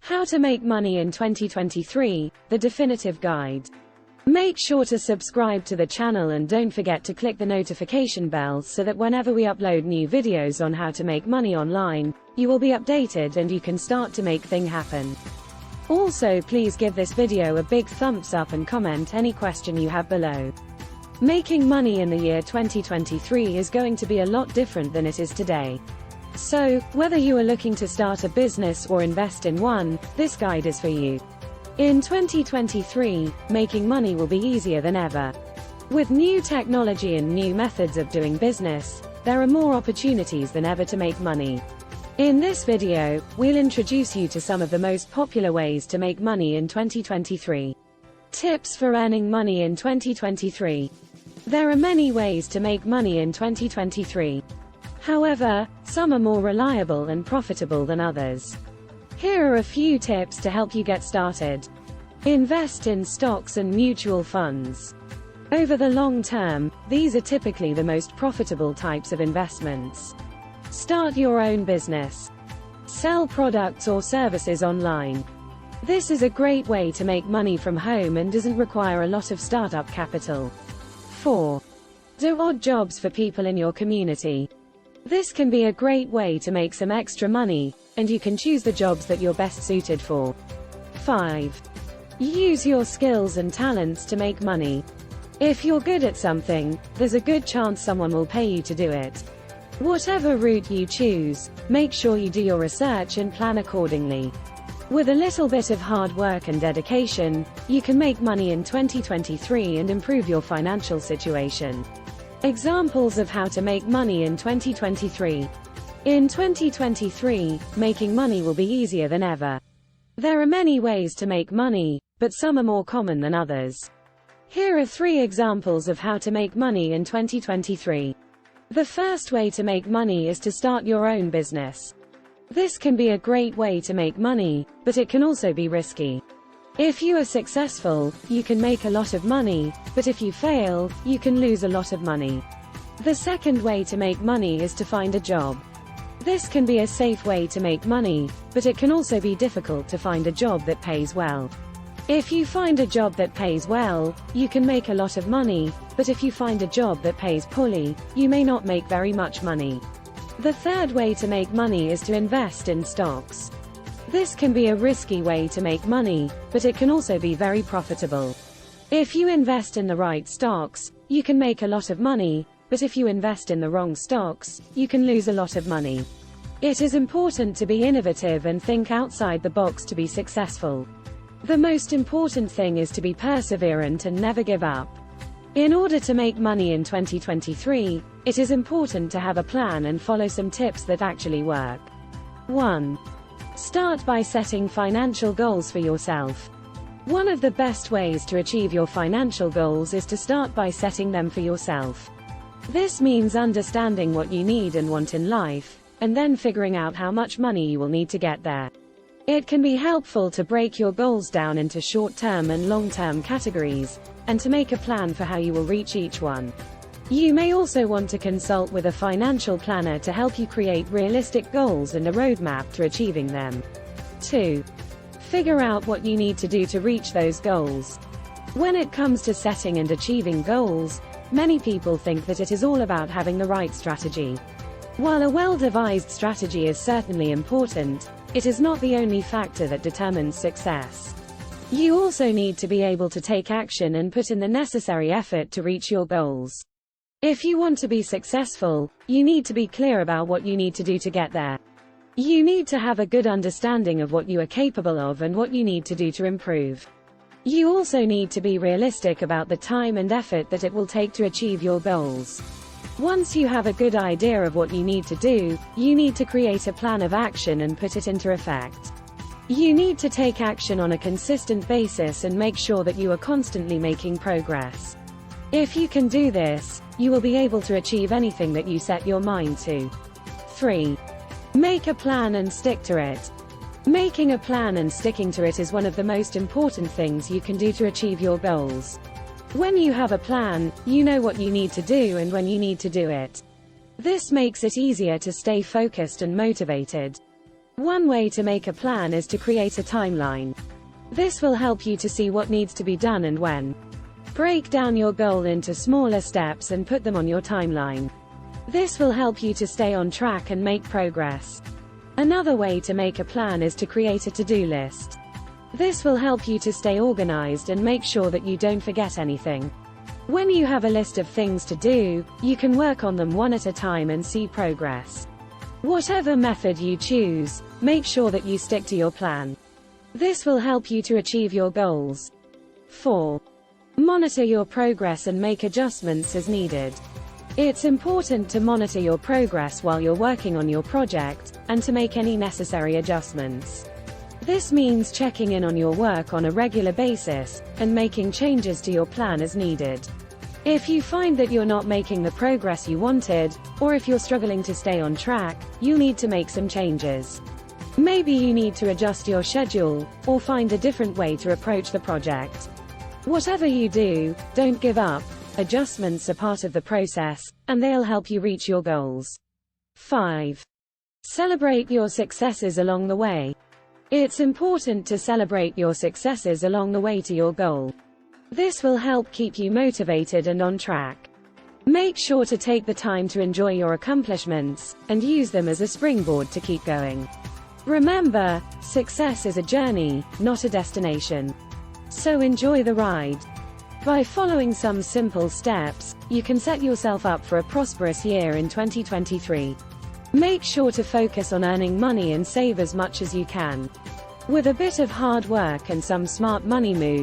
How to Make Money in 2023, the definitive guide. Make sure to subscribe to the channel and don't forget to click the notification bell so that whenever we upload new videos on how to make money online, you will be updated and you can start to make things happen. Also, please give this video a big thumbs up and comment any question you have below. Making money in the year 2023 is going to be a lot different than it is today. So, whether you are looking to start a business or invest in one, this guide is for you. In 2023, making money will be easier than ever. With new technology and new methods of doing business, there are more opportunities than ever to make money. In this video, we'll introduce you to some of the most popular ways to make money in 2023. Tips for earning money in 2023. There are many ways to make money in 2023. However, some are more reliable and profitable than others. Here are a few tips to help you get started. Invest in stocks and mutual funds. Over the long term, these are typically the most profitable types of investments. Start your own business. Sell products or services online. This is a great way to make money from home and doesn't require a lot of startup capital. 4. Do odd jobs for people in your community. This can be a great way to make some extra money, and you can choose the jobs that you're best suited for. 5. Use your skills and talents to make money. If you're good at something, there's a good chance someone will pay you to do it. Whatever route you choose, make sure you do your research and plan accordingly. With a little bit of hard work and dedication, you can make money in 2023 and improve your financial situation. Examples of how to make money in 2023. In 2023, making money will be easier than ever. There are many ways to make money, but some are more common than others. Here are 3 examples of how to make money in 2023. The first way to make money is to start your own business. This can be a great way to make money, but it can also be risky. If you are successful, you can make a lot of money, but if you fail, you can lose a lot of money. The second way to make money is to find a job. This can be a safe way to make money, but it can also be difficult to find a job that pays well. If you find a job that pays well, you can make a lot of money, but if you find a job that pays poorly, you may not make very much money. The third way to make money is to invest in stocks. This can be a risky way to make money, but it can also be very profitable. If you invest in the right stocks, you can make a lot of money, but if you invest in the wrong stocks, you can lose a lot of money. It is important to be innovative and think outside the box to be successful. The most important thing is to be perseverant and never give up. In order to make money in 2023, it is important to have a plan and follow some tips that actually work. 1. Start by setting financial goals for yourself. One of the best ways to achieve your financial goals is to start by setting them for yourself. This means understanding what you need and want in life, and then figuring out how much money you will need to get there. It can be helpful to break your goals down into short-term and long-term categories, and to make a plan for how you will reach each one. You may also want to consult with a financial planner to help you create realistic goals and a roadmap to achieving them. 2. Figure out what you need to do to reach those goals. When it comes to setting and achieving goals, many people think that it is all about having the right strategy. While a well-devised strategy is certainly important, it is not the only factor that determines success. You also need to be able to take action and put in the necessary effort to reach your goals. If you want to be successful, you need to be clear about what you need to do to get there. You need to have a good understanding of what you are capable of and what you need to do to improve. You also need to be realistic about the time and effort that it will take to achieve your goals. Once you have a good idea of what you need to do, you need to create a plan of action and put it into effect. You need to take action on a consistent basis and make sure that you are constantly making progress. If you can do this, you will be able to achieve anything that you set your mind to. 3. Make a plan and stick to it. Making a plan and sticking to it is one of the most important things you can do to achieve your goals. When you have a plan, you know what you need to do and when you need to do it. This makes it easier to stay focused and motivated. One way to make a plan is to create a timeline. This will help you to see what needs to be done and when. Break down your goal into smaller steps and put them on your timeline. This will help you to stay on track and make progress. Another way to make a plan is to create a to-do list. This will help you to stay organized and make sure that you don't forget anything. When you have a list of things to do, you can work on them one at a time and see progress. Whatever method you choose, make sure that you stick to your plan. This will help you to achieve your goals. 4. Monitor your progress and make adjustments as needed. It's important to monitor your progress while you're working on your project, and to make any necessary adjustments. This means checking in on your work on a regular basis, and making changes to your plan as needed. If you find that you're not making the progress you wanted, or if you're struggling to stay on track, you'll need to make some changes. Maybe you need to adjust your schedule, or find a different way to approach the project. Whatever you do, don't give up. Adjustments are part of the process, and they'll help you reach your goals. 5. Celebrate your successes along the way. It's important to celebrate your successes along the way to your goal. This will help keep you motivated and on track. Make sure to take the time to enjoy your accomplishments, and use them as a springboard to keep going. Remember, success is a journey, not a destination. So enjoy the ride. By following some simple steps, you can set yourself up for a prosperous year in 2023. Make sure to focus on earning money and save as much as you can. With a bit of hard work and some smart money moves,